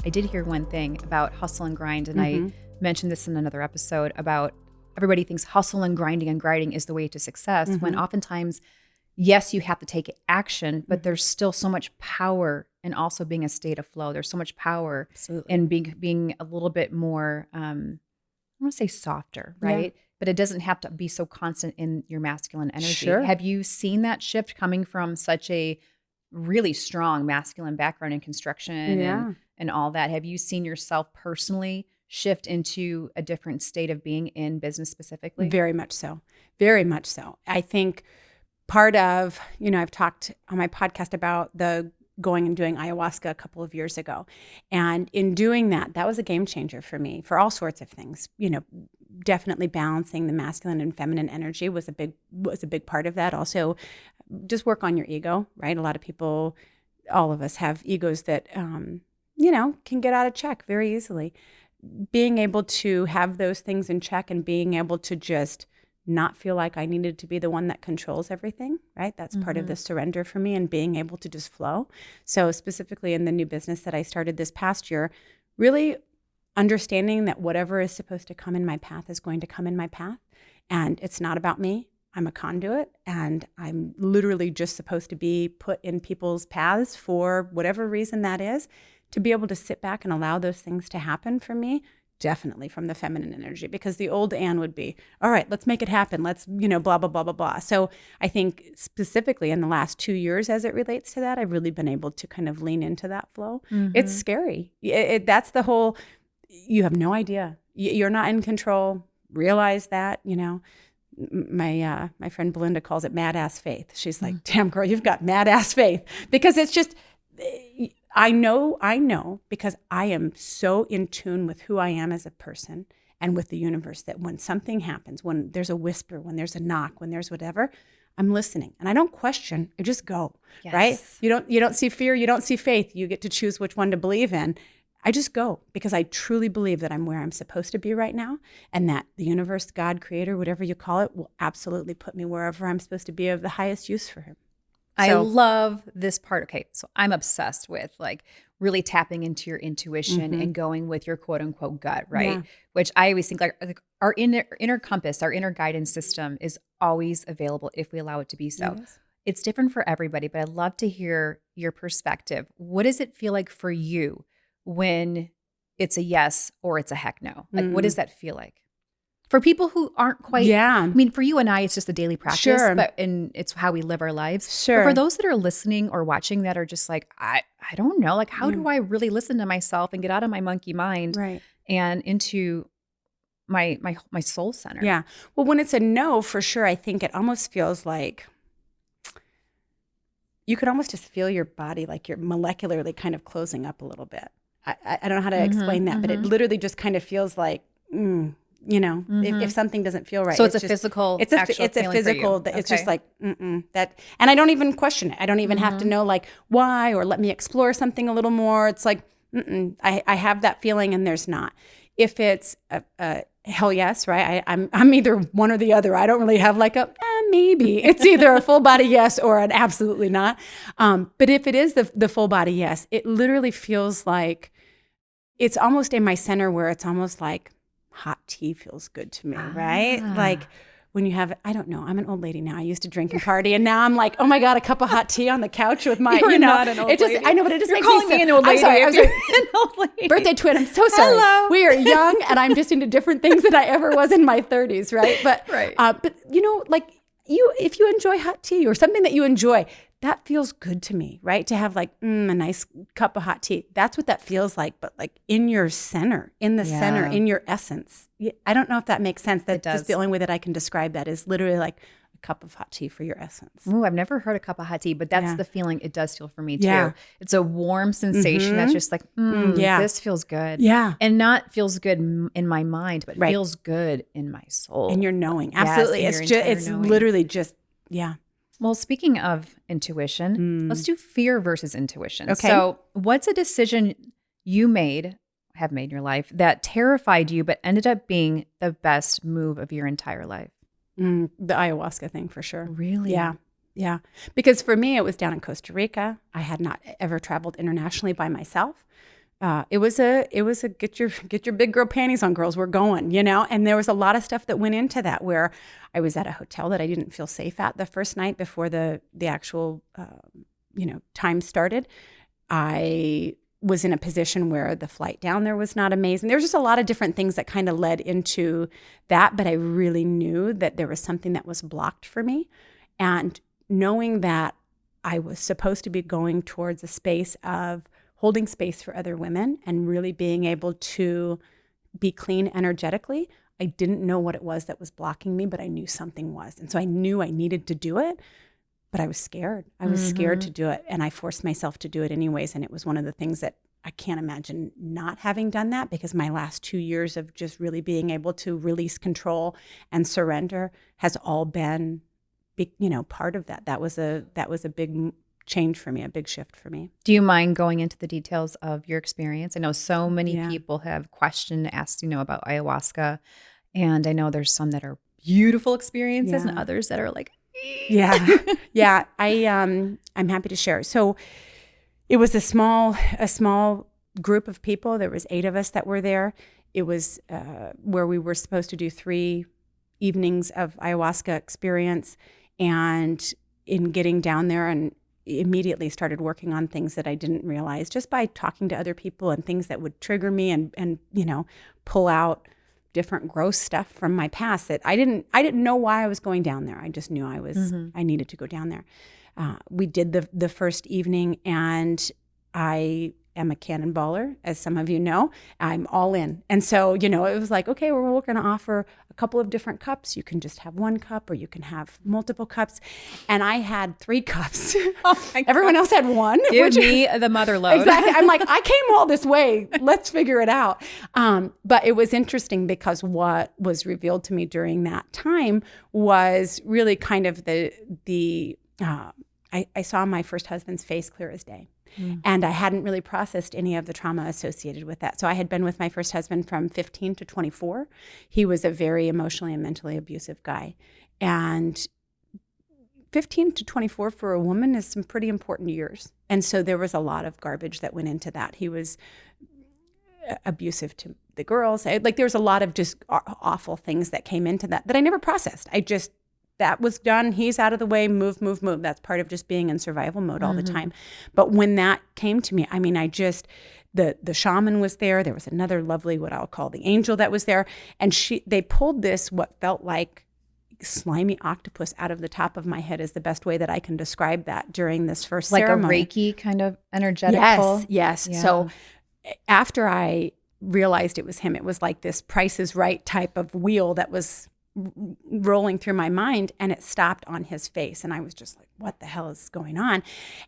I did hear one thing about hustle and grind, and I mentioned this in another episode about everybody thinks hustle and grinding is the way to success, when oftentimes, yes, you have to take action, but there's still so much power in also being a state of flow. There's so much power in being a little bit more, I want to say softer, right? Yeah. But it doesn't have to be so constant in your masculine energy. Sure. Have you seen that shift coming from such a really strong masculine background in construction and all that? Have you seen yourself personally shift into a different state of being in business specifically? Very much so. Very much so. I think part of, I've talked on my podcast about the going and doing ayahuasca a couple of years ago. And in doing that, that was a game changer for me for all sorts of things. Definitely balancing the masculine and feminine energy was a big part of that. Also, just work on your ego, right? A lot of people, all of us have egos that, can get out of check very easily. Being able to have those things in check and being able to just not feel like I needed to be the one that controls everything, right? That's part of the surrender for me, and being able to just flow. So specifically in the new business that I started this past year, really understanding that whatever is supposed to come in my path is going to come in my path. And it's not about me. I'm a conduit, and I'm literally just supposed to be put in people's paths for whatever reason that is, to be able to sit back and allow those things to happen for me. Definitely from the feminine energy, because the old Anne would be, all right, let's make it happen. Let's, blah, blah, blah, blah, blah. So I think specifically in the last 2 years as it relates to that, I've really been able to kind of lean into that flow. It's scary. That's the whole, you have no idea. You're not in control. Realize that, My friend Belinda calls it mad ass faith. She's like, damn girl, you've got mad ass faith, because it's just, I know because I am so in tune with who I am as a person and with the universe, that when something happens, when there's a whisper, when there's a knock, when there's whatever, I'm listening, and I don't question. I just go, right? You don't see fear. You don't see faith. You get to choose which one to believe in. I just go, because I truly believe that I'm where I'm supposed to be right now, and that the universe, God, creator, whatever you call it, will absolutely put me wherever I'm supposed to be of the highest use for him. I love this part. Okay, so I'm obsessed with really tapping into your intuition and going with your quote unquote gut, right? Yeah. Which I always think like our inner compass, our inner guidance system is always available if we allow it to be so. Yes. It's different for everybody, but I'd love to hear your perspective. What does it feel like for you when it's a yes or it's a heck no? Like, what does that feel like? For people who aren't quite, I mean, for you and I, it's just a daily practice, and it's how we live our lives. Sure. But for those that are listening or watching that are just like, I don't know, like, how do I really listen to myself and get out of my monkey mind and into my soul center? Yeah. Well, when it's a no, for sure, I think it almost feels like you could almost just feel your body, like you're molecularly kind of closing up a little bit. I don't know how to explain that, but it literally just kind of feels like, if something doesn't feel right. So it's a physical, it's a physical, it's just like, that. And I don't even question it. I don't even have to know like why, or let me explore something a little more. It's like, I have that feeling, and there's not. If it's a hell yes, right? I'm either one or the other. I don't really have like a maybe. It's either a full body yes or an absolutely not. But if it is the full body yes, it literally feels like it's almost in my center, where it's almost like hot tea feels good to me, right? Like when you have, I don't know, I'm an old lady now. I used to drink and party, and now I'm like, oh my God, a cup of hot tea on the couch with my, not an old lady. I know, but it just makes calling me an old lady. I'm sorry. An old lady. Birthday twin. I'm so sorry. Hello. We are young, and I'm just into different things than I ever was in my 30s, right? But but like if you enjoy hot tea or something that you enjoy, that feels good to me, right? To have like a nice cup of hot tea. That's what that feels like, but like in your center, in the center, in your essence. I don't know if that makes sense. That's just the only way that I can describe that, is literally like a cup of hot tea for your essence. Ooh, I've never heard a cup of hot tea, but that's the feeling it does feel for me too. Yeah. It's a warm sensation that's just like, this feels good. Yeah. And not feels good in my mind, but feels good in my soul. And you're knowing. Absolutely. Yes, it's literally just, Well, speaking of intuition, let's do fear versus intuition. Okay. So what's a decision you have made in your life that terrified you, but ended up being the best move of your entire life? The ayahuasca thing, for sure. Really? Yeah. Because for me, it was down in Costa Rica. I had not ever traveled internationally by myself. It was a get your big girl panties on, girls, we're going, you know. And there was a lot of stuff that went into that, where I was at a hotel that I didn't feel safe at the first night before the actual time started. I was in a position where the flight down there was not amazing. There was just a lot of different things that kind of led into that, but I really knew that there was something that was blocked for me. And knowing that I was supposed to be going towards a space of holding space for other women and really being able to be clean energetically, I didn't know what it was that was blocking me, but I knew something was. And so I knew I needed to do it, but I was scared. I was scared to do it, and I forced myself to do it anyways. And it was one of the things that I can't imagine not having done that, because my last 2 years of just really being able to release control and surrender has all been, part of that. That was a big change for me, a big shift for me. Do you mind going into the details of your experience? I know so many people have questioned, asked, about ayahuasca, and I know there's some that are beautiful experiences and others that are like, I'm happy to share. So it was a small group of people. There was 8 of us that were there. It was where we were supposed to do 3 evenings of ayahuasca experience, and in getting down there and immediately started working on things that I didn't realize, just by talking to other people and things that would trigger me and pull out different gross stuff from my past that I didn't know why I was going down there. I just knew I needed to go down there. We did the first evening, and I am a cannonballer, as some of you know. I'm all in. And so, it was like, okay, we're going to offer a couple of different cups. You can just have 1 cup, or you can have multiple cups. And I had 3 cups. Everyone else had 1. Give me the mother load. Exactly. I'm like, I came all this way. Let's figure it out. But it was interesting, because what was revealed to me during that time was really kind of I saw my first husband's face clear as day. And I hadn't really processed any of the trauma associated with that. So I had been with my first husband from 15 to 24. He was a very emotionally and mentally abusive guy. And 15 to 24 for a woman is some pretty important years. And so there was a lot of garbage that went into that. He was abusive to the girls. There was a lot of just awful things that came into that I never processed. That was done. He's out of the way. Move. That's part of just being in survival mode all the time. But when that came to me, the shaman was there. There was another lovely, what I'll call the angel, that was there. And they pulled this, what felt like slimy octopus, out of the top of my head, is the best way that I can describe that during this first ceremony. Like a Reiki kind of energetic pull? Yes. Yeah. So after I realized it was him, it was like this Price is Right type of wheel that was rolling through my mind, and it stopped on his face, and I was just like, what the hell is going on?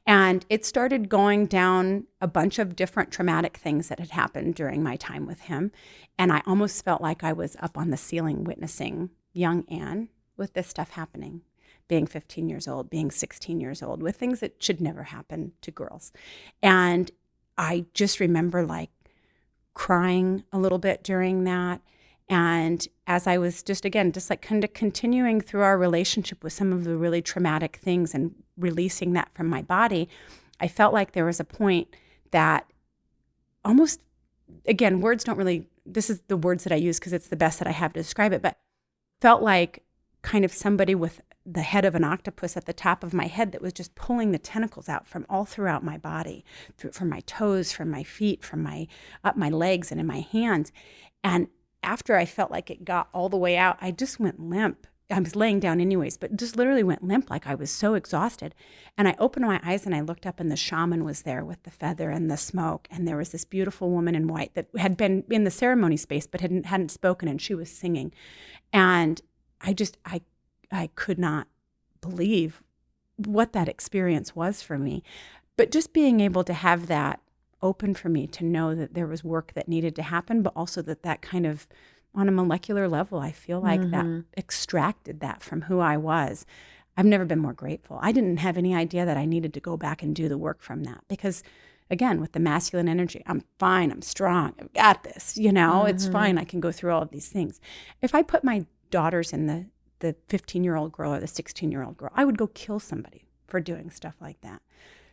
And it started going down a bunch of different traumatic things that had happened during my time with him, and I almost felt like I was up on the ceiling witnessing young Anne with this stuff happening, being 15 years old, being 16 years old, with things that should never happen to girls. And I just remember crying a little bit during that. And as I was just kind of continuing through our relationship with some of the really traumatic things and releasing that from my body, I felt like there was a point that almost, again, words don't really, this is the words that I use because it's the best that I have to describe it, but felt like kind of somebody with the head of an octopus at the top of my head that was just pulling the tentacles out from all throughout my body, from my toes, from my feet, up my legs and in my hands. And after I felt like it got all the way out, I just went limp. I was laying down anyways, but just literally went limp, like I was so exhausted. And I opened my eyes and I looked up, and the shaman was there with the feather and the smoke. And there was this beautiful woman in white that had been in the ceremony space but hadn't spoken, and she was singing. And I could not believe what that experience was for me. But just being able to have that open for me, to know that there was work that needed to happen, but also that kind of, on a molecular level, I feel like that extracted that from who I was. I've never been more grateful. I didn't have any idea that I needed to go back and do the work from that, because again, with the masculine energy, I'm fine, I'm strong, I've got this, it's fine, I can go through all of these things. If I put my daughters in the 15-year-old girl or the 16-year-old girl, I would go kill somebody for doing stuff like that.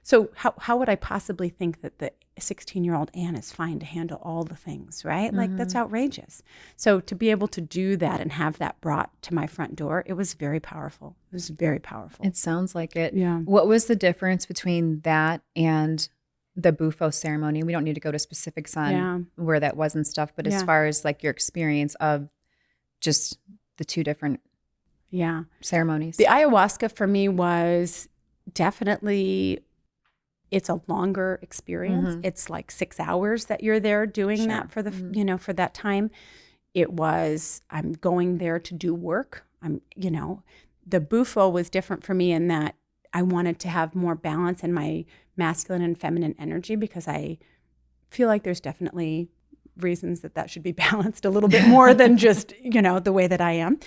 So how would I possibly think that the 16-year-old Anne is fine to handle all the things, right? Like, that's outrageous. So to be able to do that and have that brought to my front door, it was very powerful. It was very powerful. It sounds like it. Yeah. What was the difference between that and the Bufo ceremony? We don't need to go to specifics on where that was and stuff, but as far as like your experience of just the two different ceremonies. The ayahuasca for me was definitely, it's a longer experience. It's like 6 hours that you're there doing that for the, for that time. It was, I'm going there to do work. The Bufo was different for me in that I wanted to have more balance in my masculine and feminine energy, because I feel like there's definitely reasons that should be balanced a little bit more than just, the way that I am.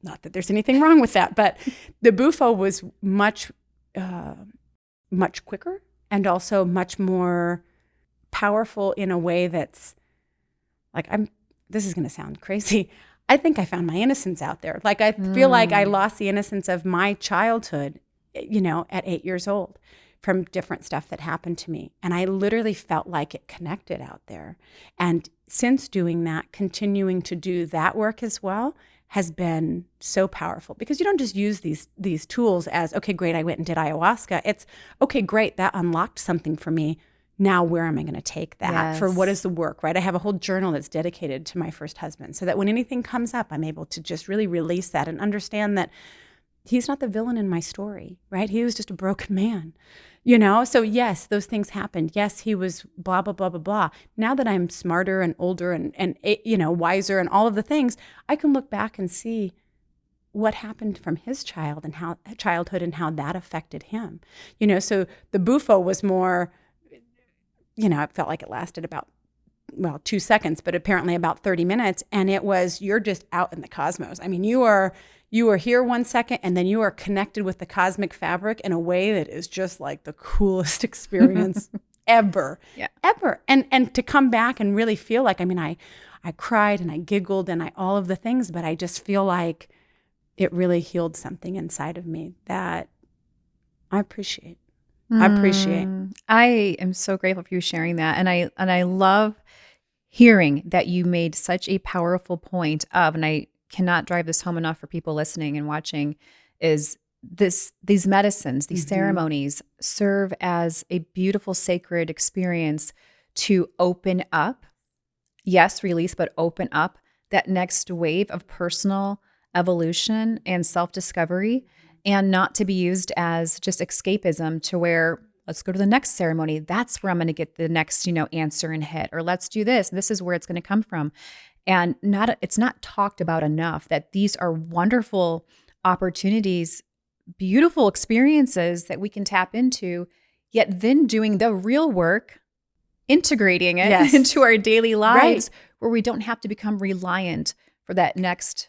Not that there's anything wrong with that, but the Bufo was much quicker and also much more powerful in a way that's like, this is going to sound crazy. I think I found my innocence out there. Like, I feel like I lost the innocence of my childhood, at 8 years old, from different stuff that happened to me. And I literally felt like it connected out there. And since doing that, continuing to do that work as well has been so powerful, because you don't just use these tools as, okay, great, I went and did ayahuasca. It's, okay, great, that unlocked something for me. Now where am I going to take that for what is the work, right? I have a whole journal that's dedicated to my first husband, so that when anything comes up, I'm able to just really release that and understand that he's not the villain in my story, right? He was just a broken man, So yes, those things happened. Yes, he was blah, blah, blah, blah, blah. Now that I'm smarter and older and wiser and all of the things, I can look back and see what happened from his childhood and how that affected him. So the Bufo was more, it felt like it lasted about 2 seconds, but apparently about 30 minutes. And it was, you're just out in the cosmos. I mean, you are here 1 second, and then you are connected with the cosmic fabric in a way that is just like the coolest experience ever. And to come back and really feel like, I cried and I giggled and all of the things, but I just feel like it really healed something inside of me that I appreciate. I am so grateful for you sharing that. And I love hearing that you made such a powerful point of, and I cannot drive this home enough for people listening and watching, is these medicines, these ceremonies serve as a beautiful sacred experience to open up, release, but open up that next wave of personal evolution and self-discovery, and not to be used as just escapism to where, let's go to the next ceremony. That's where I'm going to get the next, answer and hit, or let's do this. This is where it's going to come from. And it's not talked about enough that these are wonderful opportunities, beautiful experiences that we can tap into, yet then doing the real work, integrating it into our daily lives, where we don't have to become reliant for that next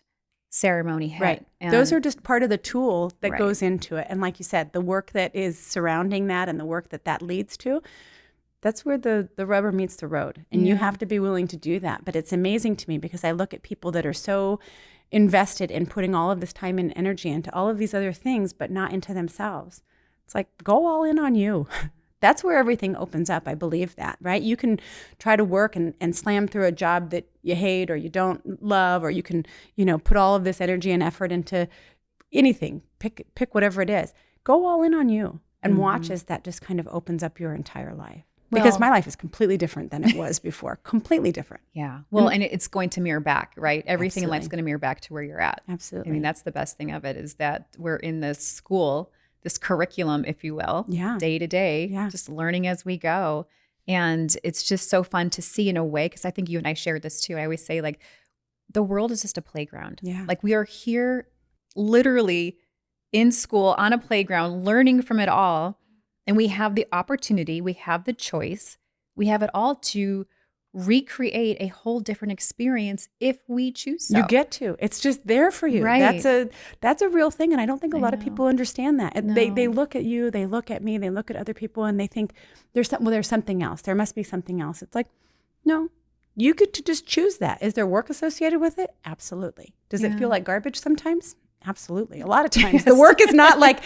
ceremony hit. Right. And those are just part of the tool that goes into it. And like you said, the work that is surrounding that and the work that leads to, that's where the rubber meets the road. And you have to be willing to do that. But it's amazing to me, because I look at people that are so invested in putting all of this time and energy into all of these other things, but not into themselves. It's like, go all in on you. That's where everything opens up. I believe that, right? You can try to work and slam through a job that you hate or you don't love, or you can, put all of this energy and effort into anything, pick whatever it is. Go all in on you and watch as that just kind of opens up your entire life. Because my life is completely different than it was before. Completely different. Yeah. Well, and it's going to mirror back, right? Everything in life is going to mirror back to where you're at. Absolutely. I mean, that's the best thing of it, is that we're in this school, this curriculum, if you will, day to day, just learning as we go. And it's just so fun to see, in a way, because I think you and I shared this too. I always say, like, the world is just a playground. Yeah. Like, we are here literally in school on a playground, learning from it all. And we have the opportunity, we have the choice, we have it all to recreate a whole different experience if we choose so. You get to. It's just there for you. Right. That's a real thing. And I don't think a lot of people understand that. No. They look at you, they look at me, they look at other people, and they think there's something else. There must be something else. It's like, no, you get to just choose that. Is there work associated with it? Absolutely. Does it feel like garbage sometimes? Absolutely. A lot of times the work is not like,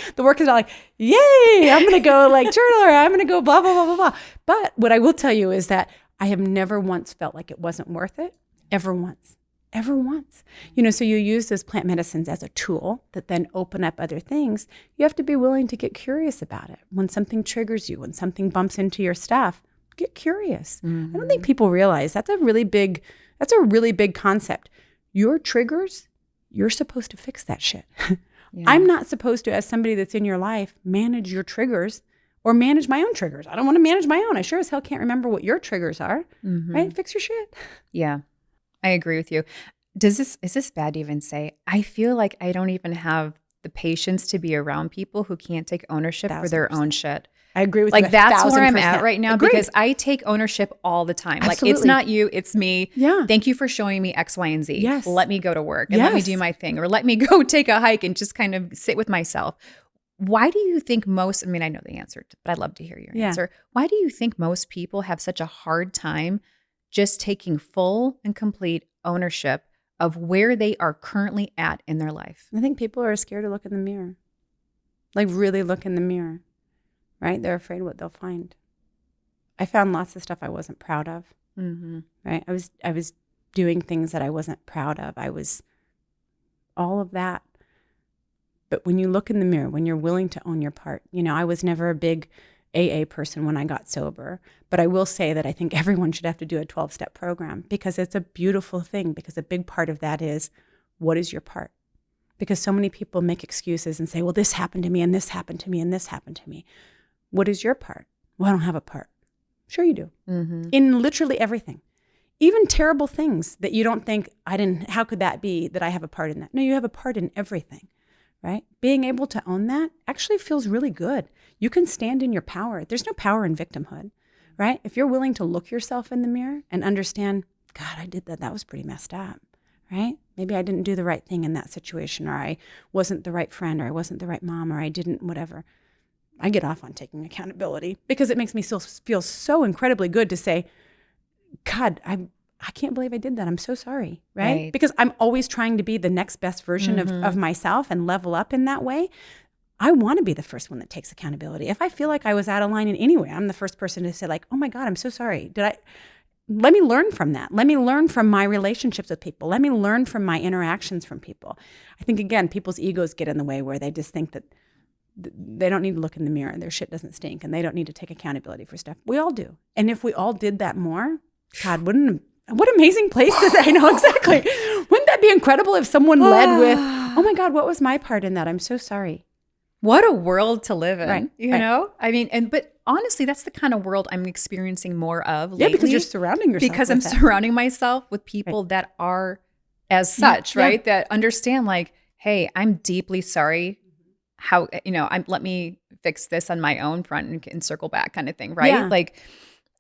yay, I'm going to go like journal, or I'm going to go blah, blah, blah, blah, blah. But what I will tell you is that I have never once felt like it wasn't worth it. Ever once. So you use those plant medicines as a tool that then open up other things. You have to be willing to get curious about it. When something triggers you, when something bumps into your stuff, get curious. I don't think people realize that's a really big concept. Your triggers, you're supposed to fix that shit. Yeah. I'm not supposed to, as somebody that's in your life, manage your triggers or manage my own triggers. I don't want to manage my own. I sure as hell can't remember what your triggers are, right? Fix your shit. Yeah, I agree with you. Is this bad to even say? I feel like I don't even have the patience to be around people who can't take ownership for their own shit. I agree with you. Like that's where I'm at right now. Agreed. Because I take ownership all the time. Absolutely. Like it's not you, it's me. Yeah. Thank you for showing me X, Y, and Z. Yes. Let me go to work and let me do my thing, or let me go take a hike and just kind of sit with myself. Why do you think most, I mean, I know the answer, but I'd love to hear your answer. Why do you think most people have such a hard time just taking full and complete ownership of where they are currently at in their life? I think people are scared to look in the mirror. Like really look in the mirror, right? They're afraid what they'll find. I found lots of stuff I wasn't proud of, right? I was doing things that I wasn't proud of. I was all of that. But when you look in the mirror, when you're willing to own your part, I was never a big AA person when I got sober. But I will say that I think everyone should have to do a 12-step program because it's a beautiful thing, because a big part of that is, what is your part? Because so many people make excuses and say, well, this happened to me and this happened to me and this happened to me. What is your part? Well, I don't have a part. Sure you do. In literally everything. Even terrible things that you don't think, how could that be that I have a part in that? No, you have a part in everything. Right? Being able to own that actually feels really good. You can stand in your power. There's no power in victimhood, right? If you're willing to look yourself in the mirror and understand, God, I did that. That was pretty messed up, right? Maybe I didn't do the right thing in that situation, or I wasn't the right friend, or I wasn't the right mom, or I didn't whatever. I get off on taking accountability because it makes me feel so incredibly good to say, God, I can't believe I did that. I'm so sorry, right? Because I'm always trying to be the next best version of myself and level up in that way. I want to be the first one that takes accountability. If I feel like I was out of line in any way, I'm the first person to say like, oh my God, I'm so sorry. Let me learn from that. Let me learn from my relationships with people. Let me learn from my interactions from people. I think, again, people's egos get in the way where they just think that they don't need to look in the mirror. Their shit doesn't stink and they don't need to take accountability for stuff. We all do. And if we all did that more, God, what amazing place to say. I know, exactly. Wouldn't that be incredible if someone led with, oh my God, what was my part in that? I'm so sorry. What a world to live in, right. You know? I mean, but honestly, that's the kind of world I'm experiencing more of lately. Yeah, because you're surrounding yourself because I'm surrounding myself with people that are as such, right? That understand like, hey, I'm deeply sorry. How, let me fix this on my own front and circle back kind of thing, right? Yeah. Like,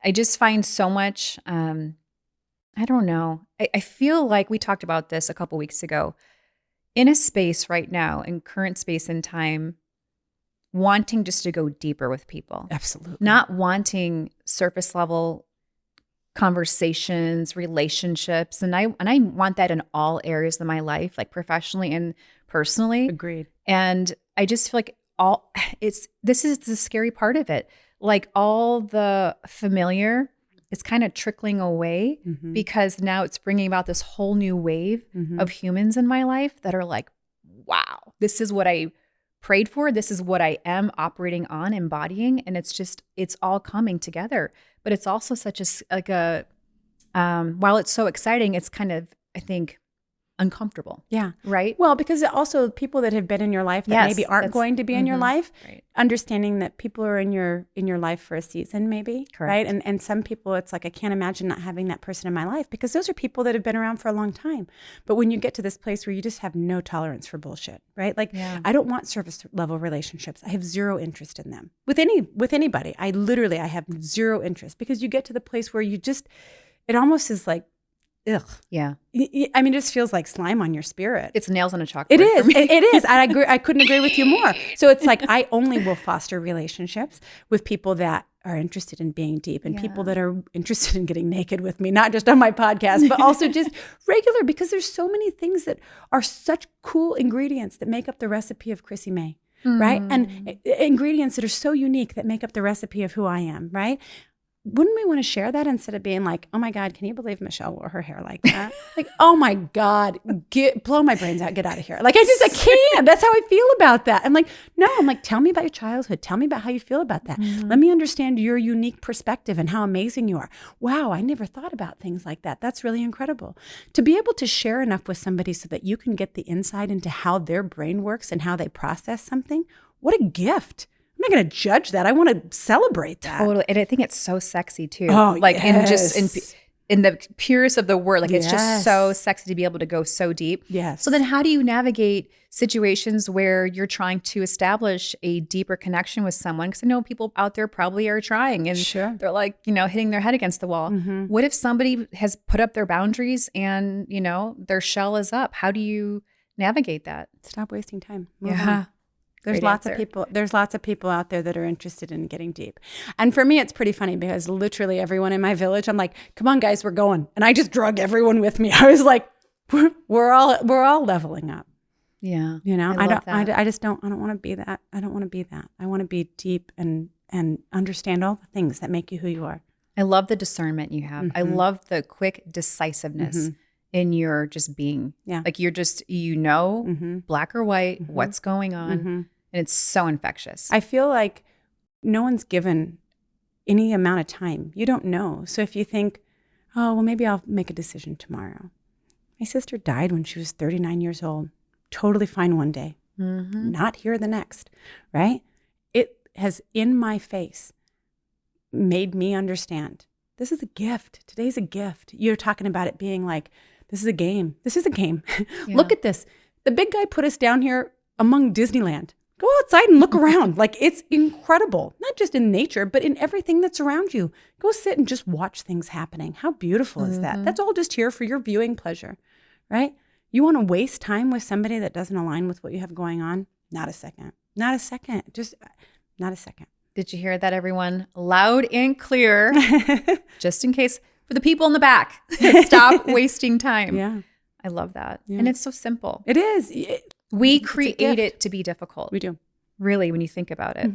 I just find so much, I don't know. I feel like we talked about this a couple weeks ago. In a space right now, in current space and time, wanting just to go deeper with people. Absolutely. Not wanting surface level conversations, relationships. And I want that in all areas of my life, like professionally and personally. Agreed. And I just feel like this is the scary part of it. Like all the familiar, it's kind of trickling away because now it's bringing about this whole new wave of humans in my life that are like, wow, this is what I prayed for. This is what I am operating on, embodying. And it's all coming together. But it's also while it's so exciting, it's kind of, I think, uncomfortable. Yeah. Right? Well, because also people that have been in your life that maybe aren't going to be in your life, understanding that people are in your life for a season maybe, correct. Right? And some people, it's like, I can't imagine not having that person in my life because those are people that have been around for a long time. But when you get to this place where you just have no tolerance for bullshit, right? Like, I don't want service level relationships. I have zero interest in them. With anybody, I have zero interest because you get to the place where it almost is like, ugh. Yeah. I mean, it just feels like slime on your spirit. It's nails on a chalkboard. It is. It is. I couldn't agree with you more. So it's like, I only will foster relationships with people that are interested in being deep and people that are interested in getting naked with me, not just on my podcast, but also just regular, because there's so many things that are such cool ingredients that make up the recipe of Chrissy May, right? And ingredients that are so unique that make up the recipe of who I am, right? Wouldn't we want to share that instead of being like, oh my God, can you believe Michelle wore her hair like that? Like, oh my God, blow my brains out, get out of here. Like, I can't. That's how I feel about that. I'm like, no, tell me about your childhood. Tell me about how you feel about that. Let me understand your unique perspective and how amazing you are. Wow, I never thought about things like that. That's really incredible. To be able to share enough with somebody so that you can get the insight into how their brain works and how they process something, what a gift. I'm not going to judge that. I want to celebrate that. Totally. And I think it's so sexy too. Oh, like yes. in the purest of the word, like it's just so sexy to be able to go so deep. Yes. So then how do you navigate situations where you're trying to establish a deeper connection with someone? Because I know people out there probably are trying and they're like, hitting their head against the wall. What if somebody has put up their boundaries and, their shell is up? How do you navigate that? Stop wasting time. Move on. There's lots of people. There's lots of people out there that are interested in getting deep. And for me, it's pretty funny because literally everyone in my village, I'm like, come on, guys, we're going. And I just drug everyone with me. I was like, we're all leveling up. Yeah. I don't want to be that. I don't want to be that. I want to be deep and understand all the things that make you who you are. I love the discernment you have. I love the quick decisiveness in your just being. Yeah. Like you're just, black or white, what's going on. And it's so infectious. I feel like no one's given any amount of time. You don't know. So if you think, oh, well, maybe I'll make a decision tomorrow. My sister died when she was 39 years old. Totally fine one day. Not here the next, right? It has in my face made me understand this is a gift. Today's a gift. You're talking about it being like, this is a game. This is a game. Yeah. Look at this. The big guy put us down here among Disneyland. Go outside and look around. Like, it's incredible. Not just in nature, but in everything that's around you. Go sit and just watch things happening. How beautiful is that? That's all just here for your viewing pleasure, right? You want to waste time with somebody that doesn't align with what you have going on? Not a second. Not a second. Just not a second. Did you hear that, everyone? Loud and clear. Just in case. For the people in the back, stop wasting time. Yeah. I love that. Yeah. And it's so simple. It is. We create it to be difficult. We do. Really, when you think about it,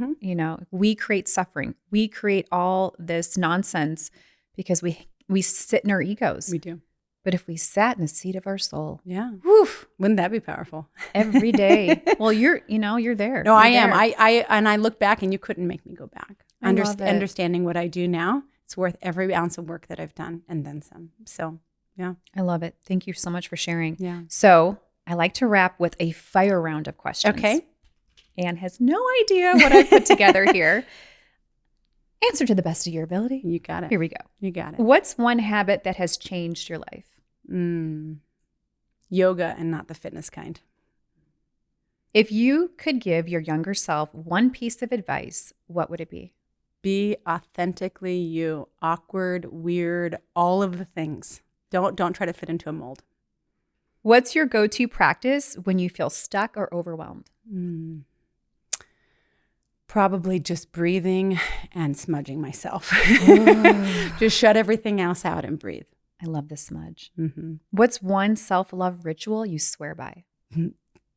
we create suffering. We create all this nonsense because we sit in our egos. We do. But if we sat in the seat of our soul, wouldn't that be powerful? Every day. Well, you're there. No, I am. There. I look back and you couldn't make me go back. Understanding what I do now. It's worth every ounce of work that I've done and then some. So, yeah. I love it. Thank you so much for sharing. Yeah. So, I like to wrap with a fire round of questions. Okay. Anne has no idea what I put together here. Answer to the best of your ability. You got it. Here we go. You got it. What's one habit that has changed your life? Yoga and not the fitness kind. If you could give your younger self one piece of advice, what would it be? Be authentically you. Awkward, weird, all of the things. Don't try to fit into a mold. What's your go-to practice when you feel stuck or overwhelmed? Probably just breathing and smudging myself. Just shut everything else out and breathe. I love the smudge. What's one self-love ritual you swear by?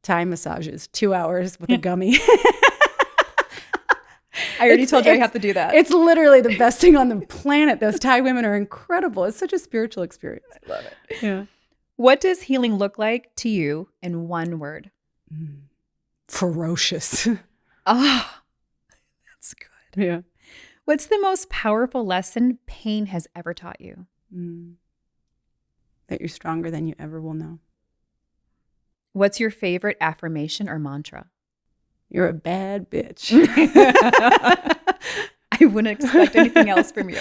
Thai massages, 2 hours with a gummy. I already told you I have to do that. It's literally the best thing on the planet. Those Thai women are incredible. It's such a spiritual experience. I love it. Yeah. What does healing look like to you in one word? Ferocious. Oh, that's good. Yeah. What's the most powerful lesson pain has ever taught you? That you're stronger than you ever will know. What's your favorite affirmation or mantra? You're a bad bitch. I wouldn't expect anything else from you.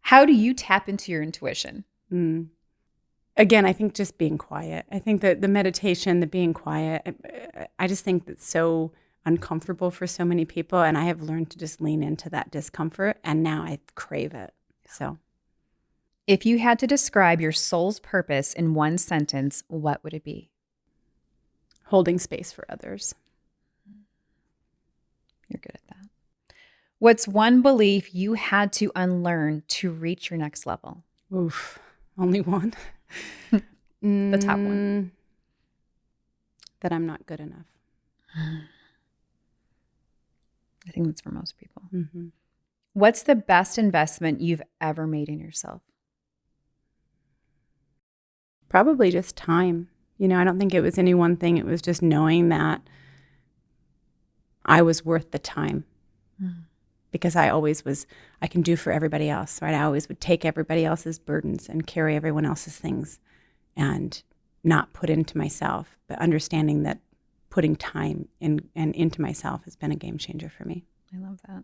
How do you tap into your intuition? Again, I think just being quiet. I think that the meditation, the being quiet, I just think that's so uncomfortable for so many people. And I have learned to just lean into that discomfort. And now I crave it. So, if you had to describe your soul's purpose in one sentence, what would it be? Holding space for others. You're good at that. What's one belief you had to unlearn to reach your next level? Oof, only one. The top one. That I'm not good enough. I think that's for most people. Mm-hmm. What's the best investment you've ever made in yourself? Probably just time. I don't think it was any one thing. It was just knowing that I was worth the time. Because I can do for everybody else, right? I always would take everybody else's burdens and carry everyone else's things and not put into myself, but understanding that putting time in and into myself has been a game changer for me. I love that.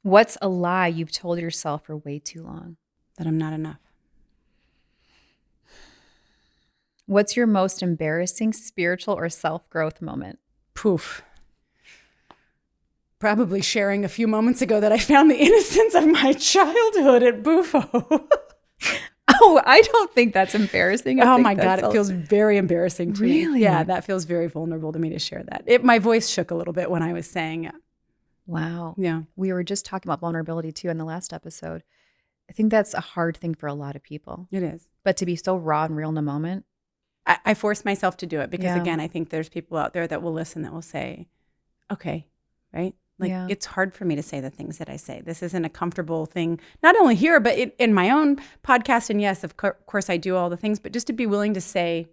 What's a lie you've told yourself for way too long? That I'm not enough. What's your most embarrassing spiritual or self-growth moment? Poof. Probably sharing a few moments ago that I found the innocence of my childhood at Bufo. Oh, I don't think that's embarrassing. Oh my God, it feels very embarrassing to me. Really? Yeah, that feels very vulnerable to me to share that. My voice shook a little bit when I was saying it. Wow. Yeah. We were just talking about vulnerability too in the last episode. I think that's a hard thing for a lot of people. It is. But to be so raw and real in the moment. I force myself to do it because, again, I think there's people out there that will listen that will say, okay, right? It's hard for me to say the things that I say. This isn't a comfortable thing, not only here, but in my own podcast. And yes, of course, I do all the things, but just to be willing to say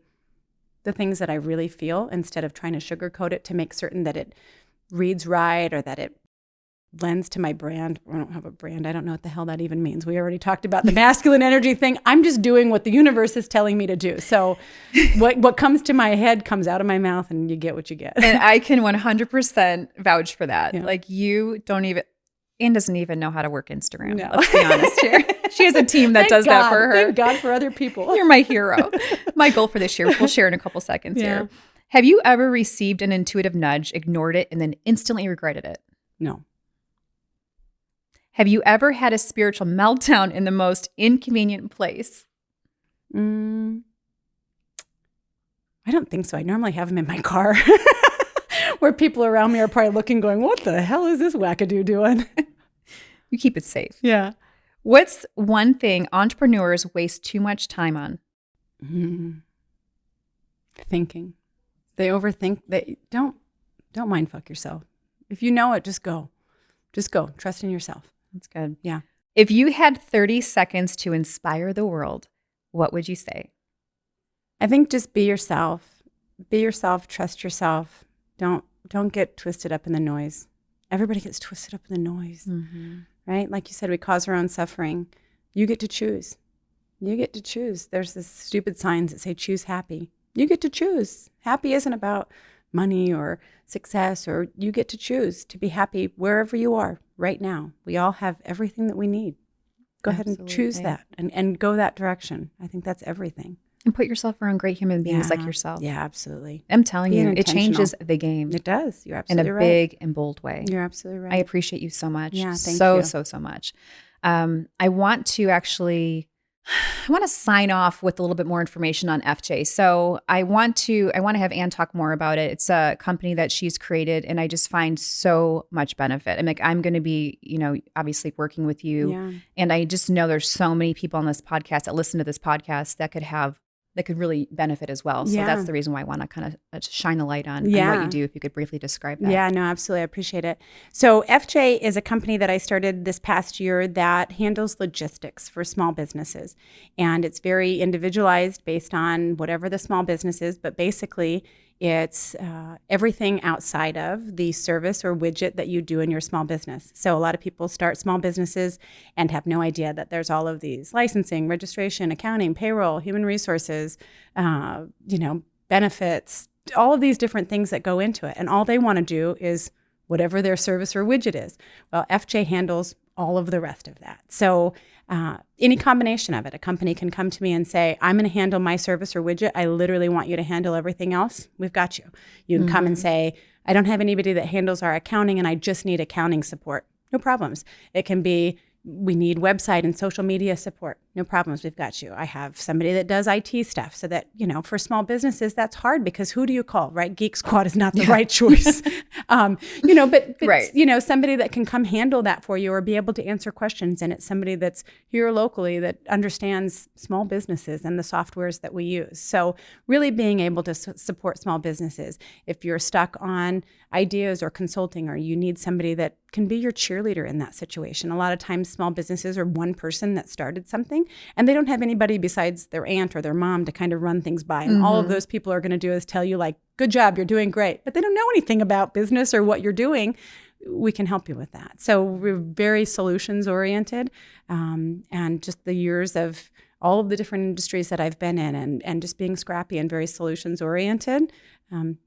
the things that I really feel instead of trying to sugarcoat it to make certain that it reads right or that it lends to my brand. I don't have a brand. I don't know what the hell that even means. We already talked about the masculine energy thing. I'm just doing what the universe is telling me to do. So what comes to my head comes out of my mouth and you get what you get. And I can 100% vouch for that. Yeah. Like Anne doesn't even know how to work Instagram. No. Let's be honest here. She has a team that does that for her. Thank God for other people. You're my hero. My goal for this year, we'll share in a couple seconds here. Have you ever received an intuitive nudge, ignored it, and then instantly regretted it? No. Have you ever had a spiritual meltdown in the most inconvenient place? I don't think so. I normally have them in my car where people around me are probably looking going, what the hell is this wackadoo doing? You keep it safe. Yeah. What's one thing entrepreneurs waste too much time on? Thinking. They overthink. They don't mind fuck yourself. If you know it, just go. Just go. Trust in yourself. That's good. Yeah. If you had 30 seconds to inspire the world, what would you say? I think just be yourself. Be yourself. Trust yourself. Don't get twisted up in the noise. Everybody gets twisted up in the noise, right? Like you said, we cause our own suffering. You get to choose. You get to choose. There's this stupid signs that say choose happy. You get to choose. Happy isn't about money or success, or you get to choose to be happy wherever you are right now. We all have everything that we need. Go ahead and choose that and go that direction. I think that's everything. And put yourself around great human beings like yourself. Yeah, absolutely. I'm telling you, it changes the game. It does. You're absolutely right. In a big and bold way. You're absolutely right. I appreciate you so much. Yeah, thank you. So much. I want to sign off with a little bit more information on FJ. So I want to have Anne talk more about it. It's a company that she's created, and I just find so much benefit. I'm going to be, obviously working with you. Yeah. And I just know there's so many people on this podcast that listen to this podcast that could really benefit as well. So that's the reason why I want to kind of shine the light on what you do. If you could briefly describe that. Yeah, no, absolutely. I appreciate it. So FJ is a company that I started this past year that handles logistics for small businesses. And it's very individualized based on whatever the small business is. But basically, it's everything outside of the service or widget that you do in your small business. So a lot of people start small businesses and have no idea that there's all of these licensing, registration, accounting, payroll, human resources, benefits, all of these different things that go into it. And all they want to do is whatever their service or widget is. Well, FJ handles all of the rest of that. So any combination of it, a company can come to me and say, I'm going to handle my service or widget. I literally want you to handle everything else. We've got you. You can come and say, I don't have anybody that handles our accounting and I just need accounting support. No problems. It can be, we need website and social media support. no problems. We've got you. I have somebody that does IT stuff so that, for small businesses, that's hard because who do you call, right? Geek Squad is not the right choice. But Right. Somebody that can come handle that for you or be able to answer questions. And it's somebody that's here locally that understands small businesses and the softwares that we use. So really being able to support small businesses. If you're stuck on ideas or consulting, or you need somebody that can be your cheerleader in that situation. A lot of times small businesses are one person that started something and they don't have anybody besides their aunt or their mom to kind of run things by. And all of those people are going to do is tell you like, good job, you're doing great. But they don't know anything about business or what you're doing. We can help you with that. So we're very solutions oriented. And just the years of all of the different industries that I've been in and just being scrappy and very solutions oriented,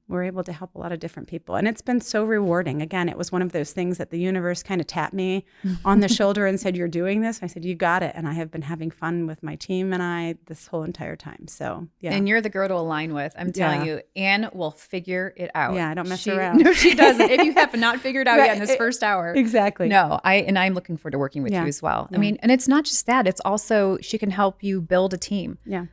we're able to help a lot of different people. And it's been so rewarding. Again, it was one of those things that the universe kind of tapped me on the shoulder and said, you're doing this. I said, you got it. And I have been having fun with my team and I this whole entire time. So, yeah. And you're the girl to align with. I'm telling you, Anne will figure it out. Yeah, I don't mess around. No, she doesn't. If you have not figured out yet in this first hour. Exactly. No, I'm looking forward to working with you as well. I mean, and it's not just that. It's also, she can help you build a team. Yeah.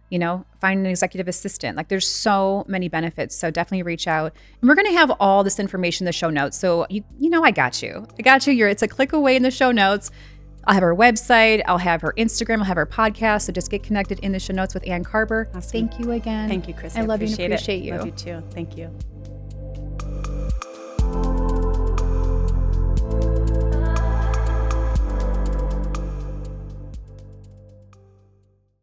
Find an executive assistant. Like there's so many benefits. So definitely reach out. And we're going to have all this information in the show notes. So I got you. It's a click away in the show notes. I'll have her website. I'll have her Instagram. I'll have her podcast. So just get connected in the show notes with Anne Karber. Awesome. Thank you again. Thank you, Chrissy. I love you and appreciate you. Love you too. Thank you.